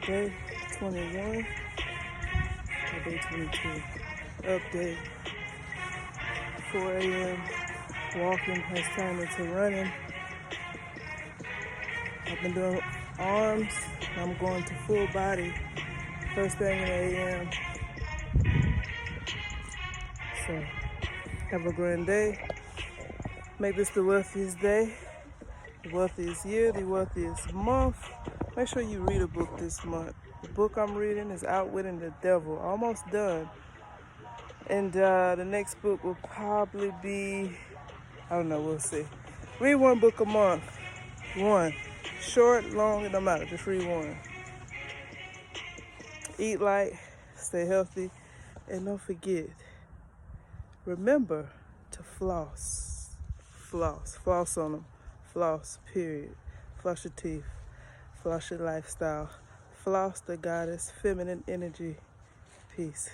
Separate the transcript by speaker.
Speaker 1: Day 21 or day 22. Update. 4 a.m. Walking has turned into running. I've been doing arms. I'm going to full body first thing in the a.m. So have a grand day. Make this the wealthiest day, the wealthiest year, the wealthiest month. Make sure you read a book this month. The book I'm reading is Outwitting the Devil. Almost done. And the next book will probably be, I don't know, we'll see. Read one book a month. One. Short, long, it don't matter. Just read one. Eat light, stay healthy, and don't forget, remember to floss. Floss. Floss on them. Floss, period. Floss your teeth. Floss your lifestyle. Floss the goddess feminine energy. Peace.